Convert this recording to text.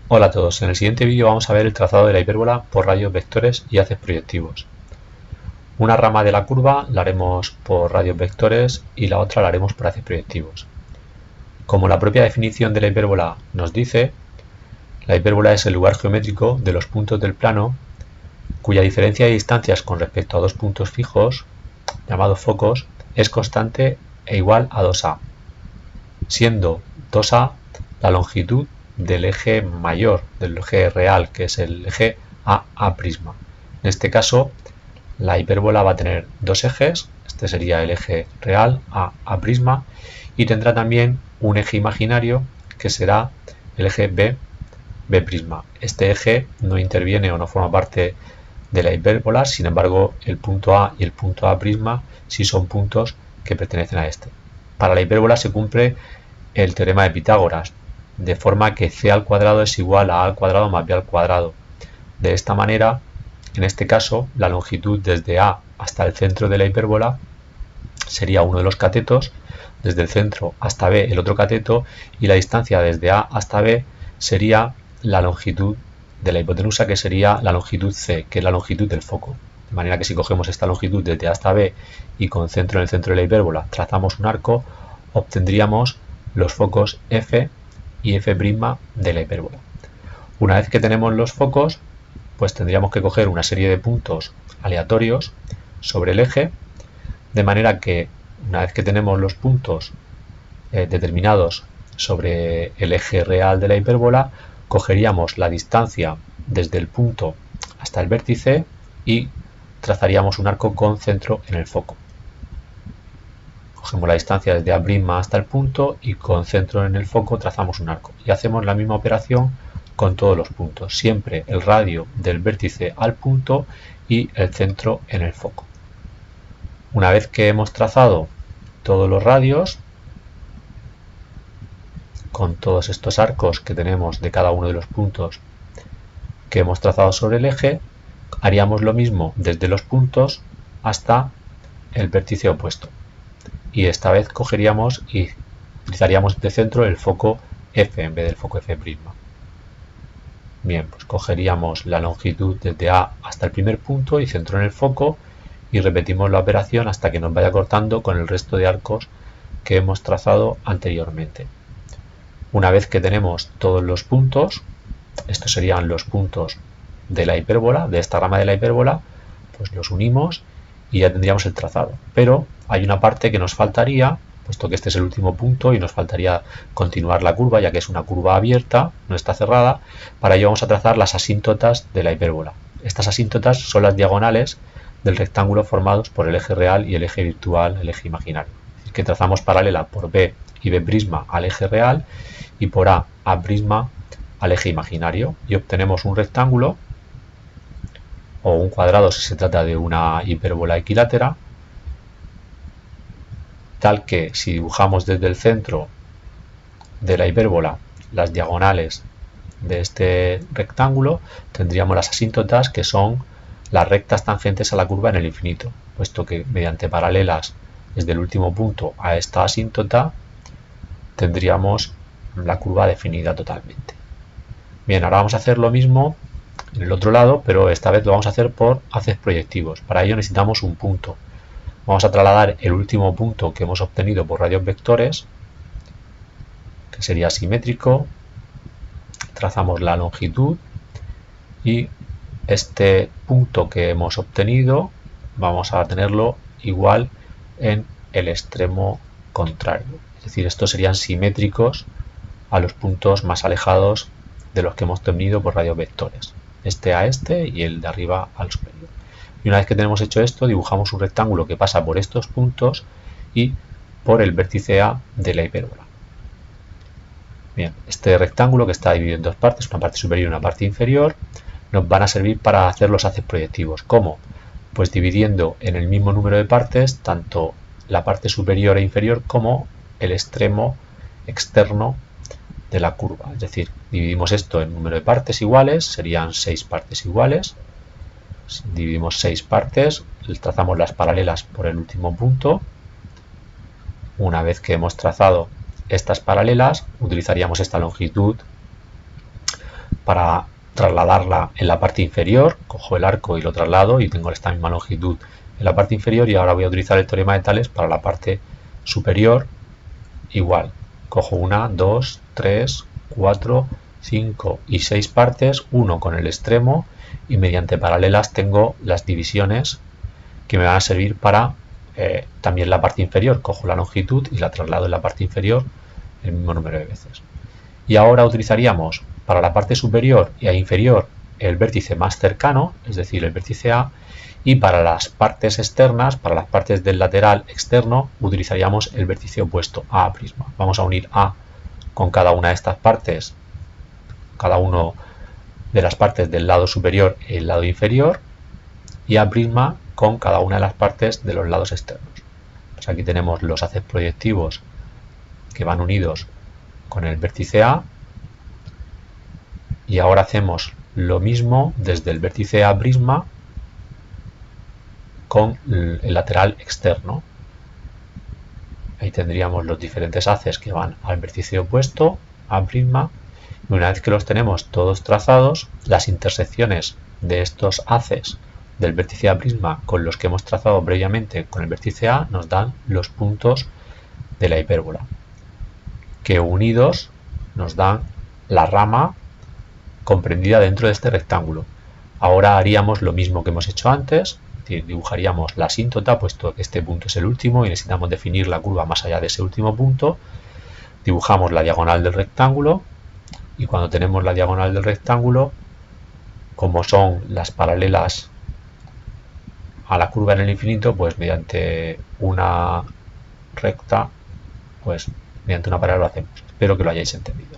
Hola a todos, en el siguiente vídeo vamos a ver el trazado de la hipérbola por radios vectores y haces proyectivos. Una rama de la curva la haremos por radios vectores y la otra la haremos por haces proyectivos. Como la propia definición de la hipérbola nos dice, la hipérbola es el lugar geométrico de los puntos del plano cuya diferencia de distancias con respecto a dos puntos fijos, llamados focos, es constante e igual a 2a, siendo 2a la longitud del eje mayor, del eje real, que es el eje AA'. En este caso, la hipérbola va a tener dos ejes, este sería el eje real, AA', y tendrá también un eje imaginario, que será el eje B'. Este eje no interviene o no forma parte de la hipérbola, sin embargo, el punto A y el punto A' sí son puntos que pertenecen a este. Para la hipérbola se cumple el teorema de Pitágoras, de forma que c al cuadrado es igual a al cuadrado más b al cuadrado. De esta manera, en este caso, la longitud desde A hasta el centro de la hipérbola sería uno de los catetos, desde el centro hasta B el otro cateto, y la distancia desde A hasta B sería la longitud de la hipotenusa, que sería la longitud C, que es la longitud del foco. De manera que si cogemos esta longitud desde A hasta B y con centro en el centro de la hipérbola trazamos un arco, obtendríamos los focos F y F' de la hipérbola. Una vez que tenemos los focos, pues tendríamos que coger una serie de puntos aleatorios sobre el eje, de manera que una vez que tenemos los puntos determinados sobre el eje real de la hipérbola, cogeríamos la distancia desde el punto hasta el vértice y trazaríamos un arco con centro en el foco. Cogemos la distancia desde A' hasta el punto y con centro en el foco trazamos un arco. Y hacemos la misma operación con todos los puntos, siempre el radio del vértice al punto y el centro en el foco. Una vez que hemos trazado todos los radios, con todos estos arcos que tenemos de cada uno de los puntos que hemos trazado sobre el eje, haríamos lo mismo desde los puntos hasta el vértice opuesto. Y esta vez cogeríamos y utilizaríamos de centro el foco F en vez del foco F'. Bien, pues cogeríamos la longitud desde A hasta el primer punto y centro en el foco, y repetimos la operación hasta que nos vaya cortando con el resto de arcos que hemos trazado anteriormente. Una vez que tenemos todos los puntos, estos serían los puntos de la hipérbola, de esta rama de la hipérbola, pues los unimos y ya tendríamos el trazado. Pero hay una parte que nos faltaría, puesto que este es el último punto y nos faltaría continuar la curva, ya que es una curva abierta, no está cerrada. Para ello vamos a trazar las asíntotas de la hipérbola. Estas asíntotas son las diagonales del rectángulo formados por el eje real y el eje virtual, el eje imaginario. Es decir, que trazamos paralela por B y B' al eje real y por A' al eje imaginario, y obtenemos un rectángulo o un cuadrado si se trata de una hipérbola equilátera, tal que si dibujamos desde el centro de la hipérbola las diagonales de este rectángulo, tendríamos las asíntotas, que son las rectas tangentes a la curva en el infinito, puesto que mediante paralelas desde el último punto a esta asíntota tendríamos la curva definida totalmente. Bien, ahora vamos a hacer lo mismo en el otro lado, pero esta vez lo vamos a hacer por haces proyectivos. Para ello necesitamos un punto. Vamos a trasladar el último punto que hemos obtenido por radios vectores, que sería simétrico. Trazamos la longitud y este punto que hemos obtenido vamos a tenerlo igual en el extremo contrario. Es decir, estos serían simétricos a los puntos más alejados de los que hemos obtenido por radios vectores. Este a este y el de arriba al superior. Y una vez que tenemos hecho esto, dibujamos un rectángulo que pasa por estos puntos y por el vértice A de la hipérbola. Bien, este rectángulo, que está dividido en dos partes, una parte superior y una parte inferior, nos van a servir para hacer los haces proyectivos. ¿Cómo? Pues dividiendo en el mismo número de partes tanto la parte superior e inferior como el extremo externo de la curva. Es decir, dividimos esto en número de partes iguales, serían 6 partes iguales. Dividimos 6 partes, trazamos las paralelas por el último punto. Una vez que hemos trazado estas paralelas, utilizaríamos esta longitud para trasladarla en la parte inferior, cojo el arco y lo traslado y tengo esta misma longitud en la parte inferior, y ahora voy a utilizar el teorema de Tales para la parte superior. Igual, cojo 1, 2, 3, 4, 5 y 6 partes, 1 con el extremo, y mediante paralelas tengo las divisiones que me van a servir para también la parte inferior. Cojo la longitud y la traslado en la parte inferior el mismo número de veces. Y ahora utilizaríamos para la parte superior e inferior el vértice más cercano, es decir, el vértice A, y para las partes externas, para las partes del lateral externo, utilizaríamos el vértice opuesto, A'. Vamos a unir A con cada una de estas partes, cada uno de las partes del lado superior y el lado inferior, y A' con cada una de las partes de los lados externos. Pues aquí tenemos los haces proyectivos que van unidos con el vértice A, y ahora hacemos lo mismo desde el vértice A' con el lateral externo. Ahí tendríamos los diferentes haces que van al vértice opuesto, A', y una vez que los tenemos todos trazados, las intersecciones de estos haces del vértice A' con los que hemos trazado previamente con el vértice A nos dan los puntos de la hipérbola, que unidos nos dan la rama comprendida dentro de este rectángulo. Ahora haríamos lo mismo que hemos hecho antes, es decir, dibujaríamos la asíntota, puesto que este punto es el último y necesitamos definir la curva más allá de ese último punto. Dibujamos la diagonal del rectángulo, y cuando tenemos la diagonal del rectángulo, como son las paralelas a la curva en el infinito, pues mediante una recta, pues mediante una paralela lo hacemos. Espero que lo hayáis entendido.